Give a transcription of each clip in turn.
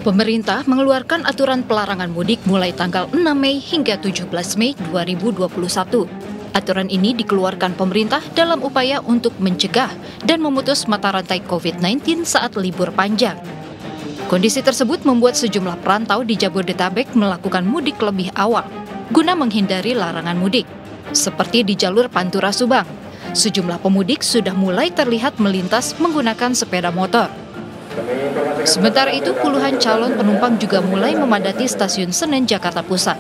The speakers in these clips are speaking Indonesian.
Pemerintah mengeluarkan aturan pelarangan mudik mulai tanggal 6 Mei hingga 17 Mei 2021. Aturan ini dikeluarkan pemerintah dalam upaya untuk mencegah dan memutus mata rantai COVID-19 saat libur panjang. Kondisi tersebut membuat sejumlah perantau di Jabodetabek melakukan mudik lebih awal, guna menghindari larangan mudik. Seperti di jalur Pantura Subang, sejumlah pemudik sudah mulai terlihat melintas menggunakan sepeda motor. Sementara itu, puluhan calon penumpang juga mulai memadati stasiun Senen, Jakarta Pusat.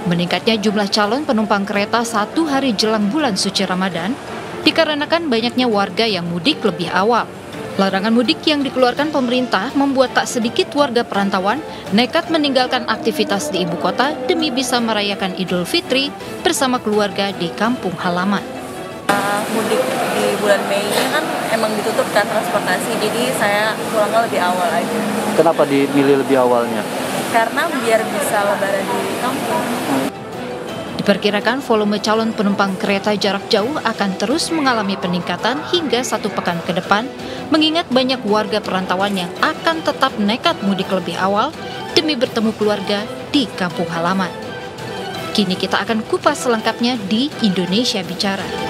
Meningkatnya jumlah calon penumpang kereta 1 hari jelang bulan suci Ramadan dikarenakan banyaknya warga yang mudik lebih awal. Larangan mudik yang dikeluarkan pemerintah membuat tak sedikit warga perantauan nekat meninggalkan aktivitas di ibu kota demi bisa merayakan Idul Fitri bersama keluarga di kampung halaman. Mudik di bulan Mei ini kan emang ditutup kan transportasi, jadi saya pulangnya lebih awal aja. Kenapa dimilih lebih awalnya? Karena biar bisa lebaran di kampung. Diperkirakan volume calon penumpang kereta jarak jauh akan terus mengalami peningkatan hingga 1 pekan ke depan, mengingat banyak warga perantauan yang akan tetap nekat mudik lebih awal demi bertemu keluarga di kampung halaman. Kini kita akan kupas selengkapnya di Indonesia Bicara.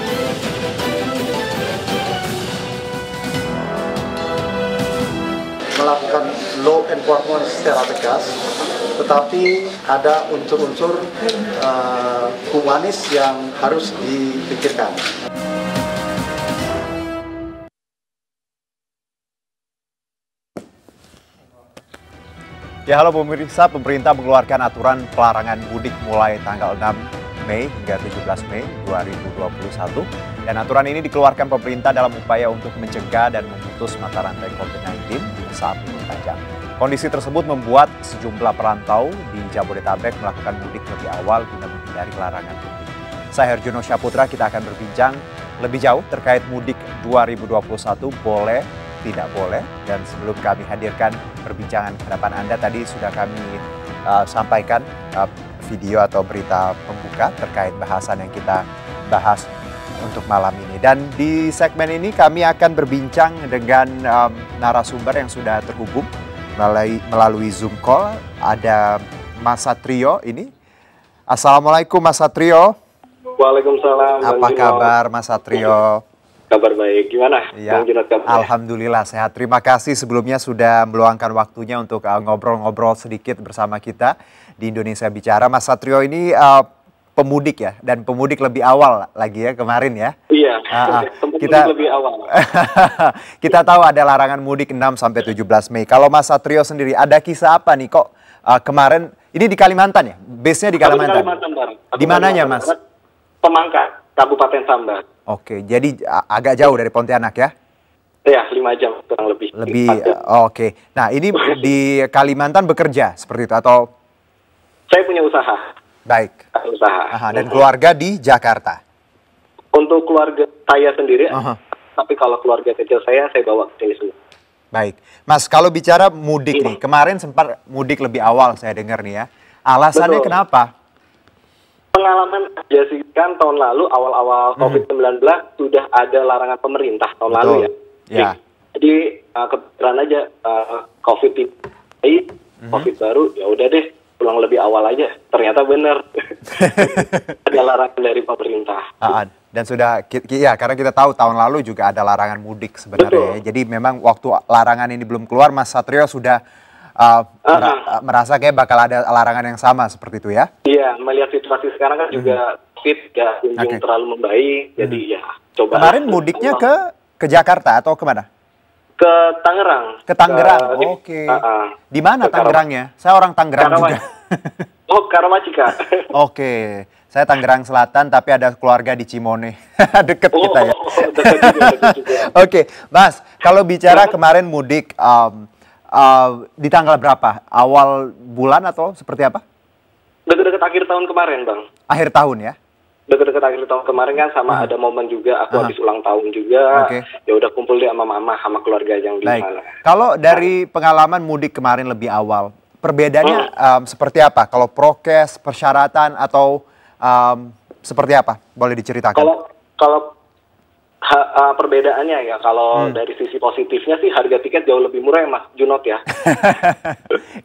Melakukan law enforcement secara tegas, tetapi ada unsur-unsur humanis yang harus dipikirkan. Ya, halo pemirsa, pemerintah mengeluarkan aturan pelarangan mudik mulai tanggal 6 Mei hingga 17 Mei 2021. Dan aturan ini dikeluarkan pemerintah dalam upaya untuk mencegah dan memutus mata rantai COVID-19 saat libur panjang. Kondisi tersebut membuat sejumlah perantau di Jabodetabek melakukan mudik lebih awal guna menghindari larangan mudik. Saya Herjuno Syaputra, kita akan berbincang lebih jauh terkait mudik 2021 boleh, tidak boleh. Dan sebelum kami hadirkan perbincangan ke hadapan Anda, tadi sudah kami sampaikan video atau berita pembuka terkait bahasan yang kita bahas untuk malam ini. Dan di segmen ini kami akan berbincang dengan narasumber yang sudah terhubung melalui Zoom call. Ada Mas Satrio ini. Assalamualaikum Mas Satrio. Waalaikumsalam. Apa kabar Mas Satrio? Kabar baik, gimana? Ya, alhamdulillah sehat. Terima kasih sebelumnya sudah meluangkan waktunya untuk ngobrol-ngobrol sedikit bersama kita di Indonesia Bicara. Mas Satrio ini pemudik ya, dan pemudik lebih awal lagi ya kemarin ya. Iya, kita lebih awal. Kita tahu ada larangan mudik 6 sampai 17 Mei. Kalau Mas Satrio sendiri ada kisah apa nih kok kemarin ini di Kalimantan ya? Base-nya di Kalimantan. Di mananya Mas? Pemangkat, Kabupaten Samba. Oke, jadi agak jauh dari Pontianak ya? Iya, 5 jam kurang lebih. Oke. Nah, ini di Kalimantan bekerja seperti itu atau? Saya punya usaha. Baik. Usaha. Dan keluarga di Jakarta? Untuk keluarga saya sendiri, tapi kalau keluarga kecil saya bawa ke sini semua. Baik. Mas, kalau bicara mudik nih, kemarin sempat mudik lebih awal saya dengar nih ya. Alasannya kenapa? Pengalaman aja sih, kan tahun lalu awal-awal COVID-19 sudah ada larangan pemerintah tahun lalu ya. Ya. Jadi kebetulan aja COVID COVID baru, ya udah deh pulang lebih awal aja. Ternyata benar ada larangan dari pemerintah. Dan sudah, ya karena kita tahu tahun lalu juga ada larangan mudik sebenarnya. Ya. Jadi memang waktu larangan ini belum keluar, Mas Satrio sudah merasa kayak bakal ada larangan yang sama seperti itu ya? Iya, melihat situasi sekarang kan juga fit, gak kunjung terlalu membaik, jadi ya coba. Kemarin mudiknya ke Jakarta atau kemana? Ke Tangerang. Ke Tangerang, oke. Di mana Tangerangnya? Saya orang Tangerang juga. Oh, Karamacika. Oke, saya Tangerang Selatan tapi ada keluarga di Cimone. Deket kita ya. Deket juga. Oke, Mas, kalau bicara kemarin mudik, di tanggal berapa? Awal bulan atau seperti apa? Dekat-dekat akhir tahun kemarin, Bang. Akhir tahun ya? Dekat-dekat akhir tahun kemarin kan sama ada momen juga, aku habis ulang tahun juga. Ya udah kumpul deh sama mama, sama keluarga yang di sana. Kalau dari pengalaman mudik kemarin lebih awal, perbedaannya seperti apa? Kalau prokes, persyaratan atau seperti apa? Boleh diceritakan? Kalau Perbedaannya ya, kalau dari sisi positifnya sih harga tiket jauh lebih murah ya Mas Junot ya.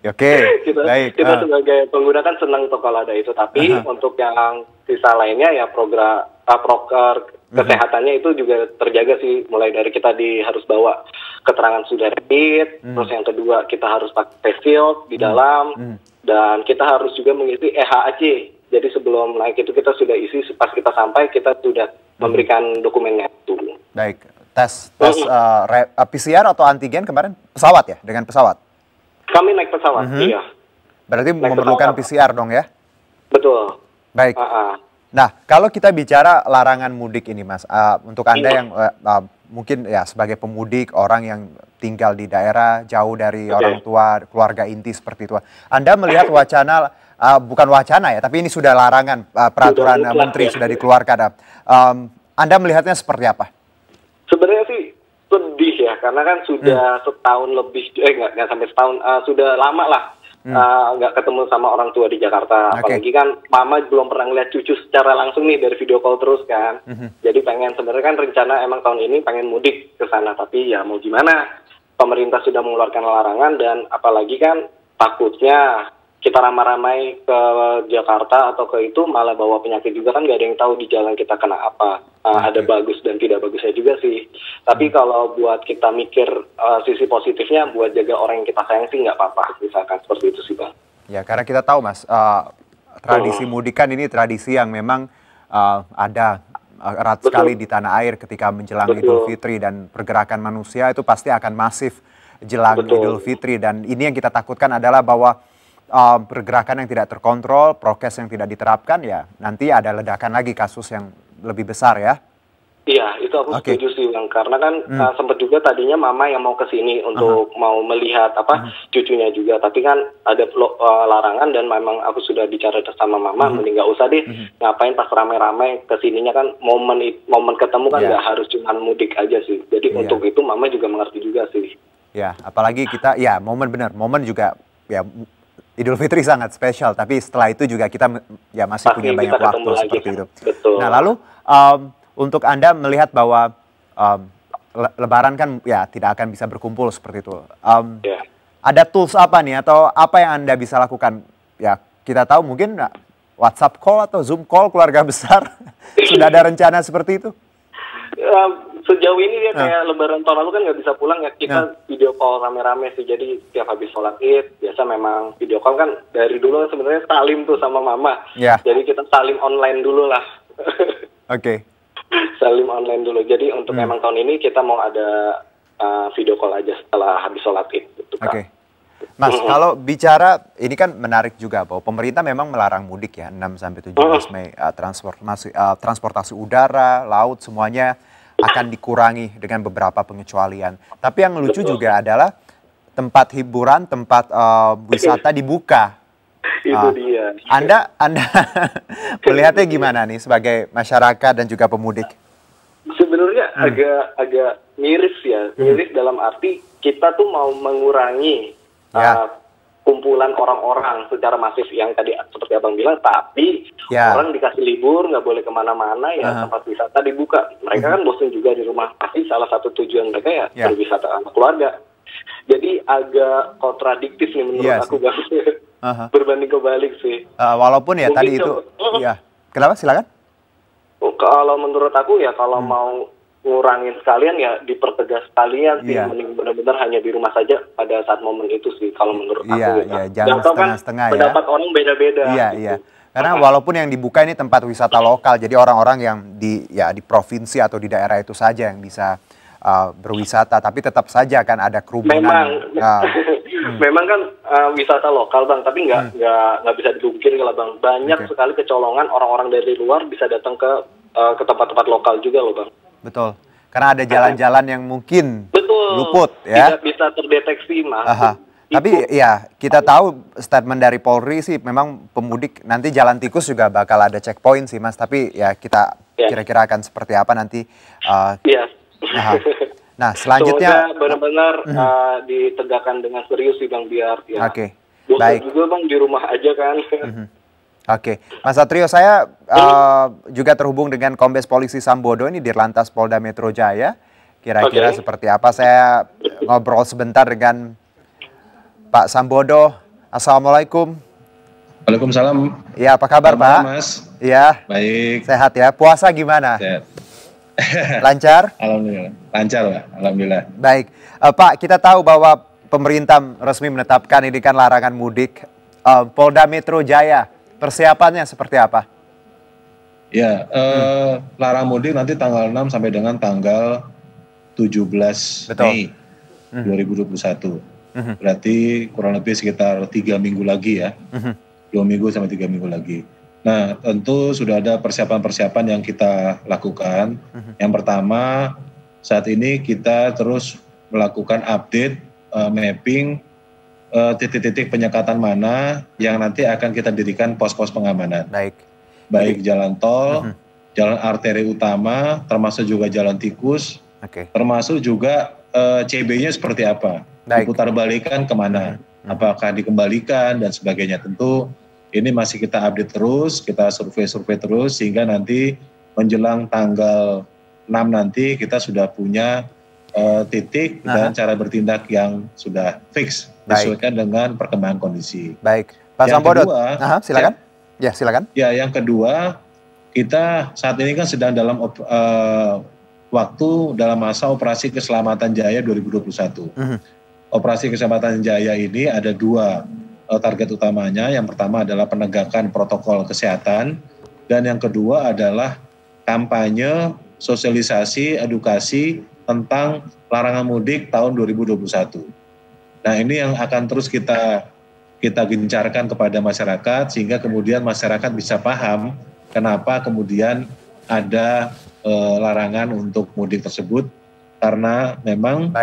Oke, baik. Kita sebagai pengguna kan senang tuh kalau ada itu, tapi untuk yang sisa lainnya ya proker kesehatannya itu juga terjaga sih, mulai dari kita harus bawa keterangan sudah rapid, terus yang kedua kita harus pakai face shield di dalam, dan kita harus juga mengisi EHAC. Jadi sebelum naik itu kita sudah isi, pas kita sampai kita sudah memberikan dokumennya itu. Baik, tes PCR atau antigen kemarin pesawat ya, dengan pesawat? Kami naik pesawat, iya. Berarti Naik memerlukan pesawat. PCR dong ya? Betul. Baik. Nah, kalau kita bicara larangan mudik ini Mas, untuk Anda yang mungkin ya sebagai pemudik, orang yang tinggal di daerah jauh dari orang tua, keluarga inti seperti itu, Anda melihat wacana, bukan wacana ya, tapi ini sudah larangan, peraturan menteri sudah dikeluarkan. Anda melihatnya seperti apa? Sebenarnya sih sedih ya, karena kan sudah setahun lebih, nggak sampai setahun, sudah lama lah nggak ketemu sama orang tua di Jakarta. Apalagi kan mama belum pernah ngeliat cucu secara langsung nih, dari video call terus kan. Jadi sebenarnya kan rencana emang tahun ini pengen mudik ke sana, tapi ya mau gimana, pemerintah sudah mengeluarkan larangan, dan apalagi kan takutnya kita ramai-ramai ke Jakarta atau ke itu malah bawa penyakit juga, kan nggak ada yang tahu di jalan kita kena apa. Ada bagus dan tidak bagusnya juga sih. Tapi kalau buat kita mikir sisi positifnya, buat jaga orang yang kita sayang sih nggak apa-apa, misalkan seperti itu sih Bang. Ya, karena kita tahu Mas, tradisi mudik kan ini tradisi yang memang ada erat sekali di tanah air ketika menjelang Idul Fitri, dan pergerakan manusia itu pasti akan masif jelang Idul Fitri, dan ini yang kita takutkan adalah bahwa pergerakan yang tidak terkontrol, prokes yang tidak diterapkan, ya nanti ada ledakan lagi kasus yang lebih besar ya. Iya, itu aku setuju sih Bang, karena kan sempat juga tadinya mama yang mau ke sini untuk mau melihat cucunya juga, tapi kan ada larangan, dan memang aku sudah bicara sama mama, mending nggak usah deh, ngapain pas ramai-ramai kesininya, kan momen ketemu kan nggak harus cuma mudik aja sih. Jadi untuk itu mama juga mengerti juga sih. Ya, apalagi kita momen juga ya Idul Fitri sangat spesial, tapi setelah itu juga kita ya masih punya banyak waktu seperti itu. Betul. Nah, lalu untuk Anda melihat bahwa Lebaran kan ya tidak akan bisa berkumpul seperti itu. Ada tools apa nih, atau apa yang Anda bisa lakukan? Ya, kita tahu mungkin WhatsApp call atau Zoom call keluarga besar. Sudah ada rencana seperti itu? Sejauh ini ya kayak Lebaran tahun lalu kan nggak bisa pulang ya, kita video call rame-rame sih. Jadi setiap habis sholat Id biasa memang video call, kan dari dulu sebenarnya salim tuh sama mama. Jadi kita salim online dulu lah. Salim online dulu. Jadi untuk memang tahun ini kita mau ada video call aja setelah habis sholat Id. Gitu, Mas, kalau bicara ini kan menarik juga bahwa pemerintah memang melarang mudik ya 6-17 Mei, transportasi udara, laut semuanya akan dikurangi dengan beberapa pengecualian. Tapi yang lucu juga adalah tempat hiburan, tempat wisata dibuka. Itu dia. Anda melihatnya gimana nih sebagai masyarakat dan juga pemudik? Sebenarnya agak miris ya, miris dalam arti kita tuh mau mengurangi kumpulan orang-orang secara masif yang tadi seperti Abang bilang, tapi orang dikasih libur, nggak boleh kemana-mana ya, tempat wisata dibuka. Mereka kan bosan juga di rumah, pasti salah satu tujuan mereka ya berwisata sama keluarga. Jadi agak kontradiktif nih menurut aku Bang. Berbanding kebalik sih. Walaupun ya mungkin tadi itu, kenapa silakan? Kalau menurut aku ya, kalau mau ngurangin sekalian ya dipertegas sekalian sih, mending benar-benar hanya di rumah saja pada saat momen itu sih kalau menurut aku. Jangan setengah-setengah ya. Pendapat orang beda-beda. Iya. Karena walaupun yang dibuka ini tempat wisata lokal, jadi orang-orang yang di provinsi atau di daerah itu saja yang bisa berwisata, tapi tetap saja kan ada kerumunan. Memang kan wisata lokal Bang, tapi nggak bisa dipungkiri kalau Bang, banyak sekali kecolongan orang-orang dari luar bisa datang ke tempat-tempat lokal juga loh Bang. Betul, karena ada jalan-jalan yang mungkin luput ya. Tidak bisa terdeteksi Mas. Tapi ya kita tahu statement dari Polri sih, memang pemudik nanti jalan tikus juga bakal ada checkpoint sih Mas. Tapi ya kita kira-kira akan seperti apa nanti. Nah selanjutnya semoga benar-benar ditegakkan dengan serius sih Bang, biar ya. Baik. Juga Bang di rumah aja kan. Oke, Mas Satrio, saya juga terhubung dengan Kombes Polisi Sambodo ini Dirlantas Polda Metro Jaya. Kira-kira seperti apa? Saya ngobrol sebentar dengan Pak Sambodo. Assalamualaikum. Waalaikumsalam. Ya, apa kabar Pak? Mas. Iya. Baik. Sehat ya. Puasa gimana? Sehat. Lancar? Alhamdulillah. Lancar Pak. Alhamdulillah. Baik. Pak, kita tahu bahwa pemerintah resmi menetapkan ini kan larangan mudik. Polda Metro Jaya, persiapannya seperti apa? Ya, larang mudik nanti tanggal 6 sampai dengan tanggal 17 Mei 2021. Berarti kurang lebih sekitar 3 minggu lagi ya. 2 minggu sampai 3 minggu lagi. Nah, tentu sudah ada persiapan-persiapan yang kita lakukan. Yang pertama, saat ini kita terus melakukan update, mapping titik-titik penyekatan mana yang nanti akan kita dirikan pos-pos pengamanan. Baik jalan tol, jalan arteri utama, termasuk juga jalan tikus, termasuk juga CB-nya seperti apa, diputar balikan kemana, apakah dikembalikan dan sebagainya. Tentu ini masih kita update terus, kita survei terus, sehingga nanti menjelang tanggal 6 nanti kita sudah punya titik dan cara bertindak yang sudah fix, disesuaikan dengan perkembangan kondisi. Baik, Pak Sambodo, silakan. Ya, silakan. Ya, yang kedua, kita saat ini kan sedang dalam waktu dalam masa Operasi Keselamatan Jaya 2021. Operasi Keselamatan Jaya ini ada 2 target utamanya. Yang pertama adalah penegakan protokol kesehatan, dan yang kedua adalah kampanye, sosialisasi, edukasi tentang larangan mudik tahun 2021. Nah, ini yang akan terus kita gencarkan kepada masyarakat, sehingga kemudian masyarakat bisa paham kenapa kemudian ada larangan untuk mudik tersebut, karena memang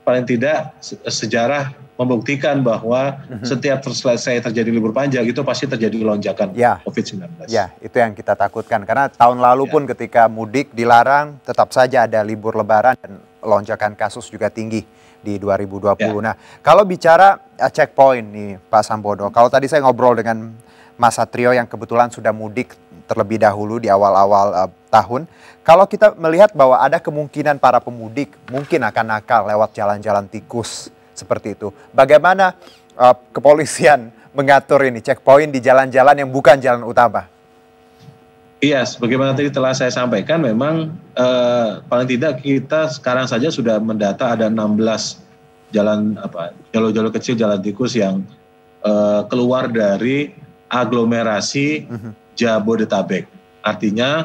paling tidak sejarah membuktikan bahwa setiap selesai terjadi libur panjang itu pasti terjadi lonjakan COVID-19. Ya, itu yang kita takutkan. Karena tahun lalu pun ketika mudik dilarang, tetap saja ada libur lebaran dan lonjakan kasus juga tinggi di 2020. Nah, kalau bicara checkpoint nih Pak Sambodo, kalau tadi saya ngobrol dengan Mas Satrio yang kebetulan sudah mudik terlebih dahulu di awal-awal tahun, kalau kita melihat bahwa ada kemungkinan para pemudik mungkin akan nakal lewat jalan-jalan tikus, seperti itu. Bagaimana kepolisian mengatur ini checkpoint di jalan-jalan yang bukan jalan utama? Iya, sebagaimana tadi telah saya sampaikan, memang paling tidak kita sekarang saja sudah mendata ada 16 jalan jalur-jalur kecil, jalan tikus yang keluar dari aglomerasi Jabodetabek. Artinya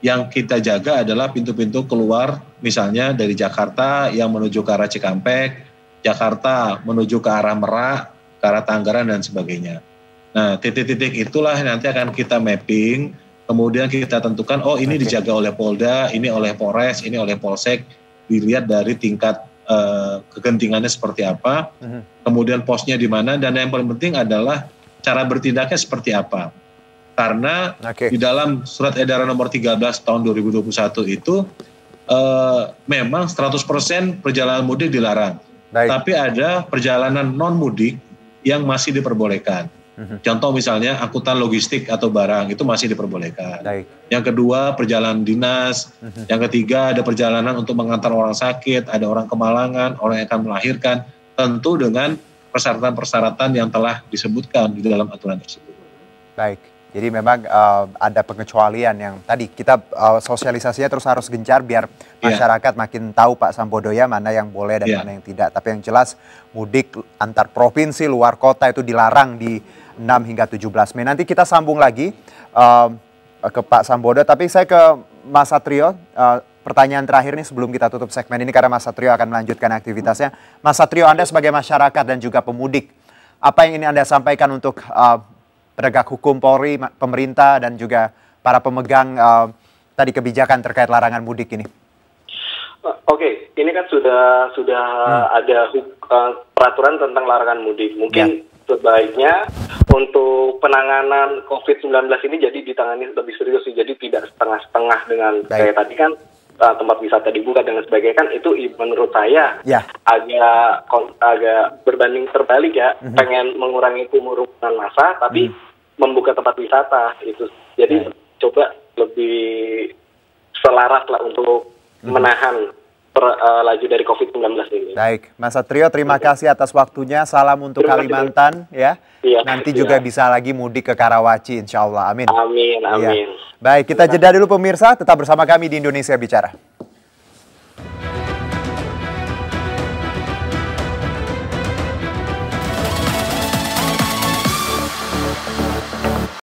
yang kita jaga adalah pintu-pintu keluar, misalnya dari Jakarta yang menuju ke arah Cikampek, Jakarta menuju ke arah Merak, ke arah Tangerang dan sebagainya. Nah, titik-titik itulah nanti akan kita mapping, kemudian kita tentukan, oh ini dijaga oleh Polda, ini oleh Polres, ini oleh Polsek, dilihat dari tingkat kegentingannya seperti apa, kemudian posnya di mana, dan yang paling penting adalah cara bertindaknya seperti apa. Karena di dalam surat edaran nomor 13 tahun 2021 itu memang 100% perjalanan mudik dilarang. Tapi ada perjalanan non-mudik yang masih diperbolehkan. Contoh misalnya angkutan logistik atau barang itu masih diperbolehkan. Yang kedua perjalanan dinas. Yang ketiga ada perjalanan untuk mengantar orang sakit, ada orang kemalangan, orang yang akan melahirkan, tentu dengan persyaratan-persyaratan yang telah disebutkan di dalam aturan tersebut. Baik. Jadi memang ada pengecualian yang tadi kita sosialisasinya terus harus gencar biar masyarakat makin tahu Pak Sambodo ya mana yang boleh dan mana yang tidak. Tapi yang jelas mudik antar provinsi luar kota itu dilarang di 6 hingga 17 Mei. Nanti kita sambung lagi ke Pak Sambodo. Tapi saya ke Mas Satrio. Pertanyaan terakhir nih sebelum kita tutup segmen ini karena Mas Satrio akan melanjutkan aktivitasnya. Mas Satrio, Anda sebagai masyarakat dan juga pemudik, apa yang ingin Anda sampaikan untuk penegak hukum Polri, pemerintah, dan juga para pemegang tadi kebijakan terkait larangan mudik ini? Oke, ini kan sudah ada peraturan tentang larangan mudik. Mungkin sebaiknya untuk penanganan COVID-19 ini jadi ditangani lebih serius, jadi tidak setengah-setengah dengan kayak tadi kan tempat wisata dibuka dengan sebagainya, kan itu menurut saya agak berbanding terbalik ya. Pengen mengurangi kerumunan massa tapi membuka tempat wisata itu. Jadi coba lebih selaras lah untuk menahan laju dari COVID-19 ini. Baik, Mas Satrio, terima kasih atas waktunya. Salam untuk Kalimantan ya. Iya, nanti juga bisa lagi mudik ke Karawaci, insya Allah. Amin. Amin, amin. Ya. Baik, kita jeda dulu pemirsa. Tetap bersama kami di Indonesia Bicara.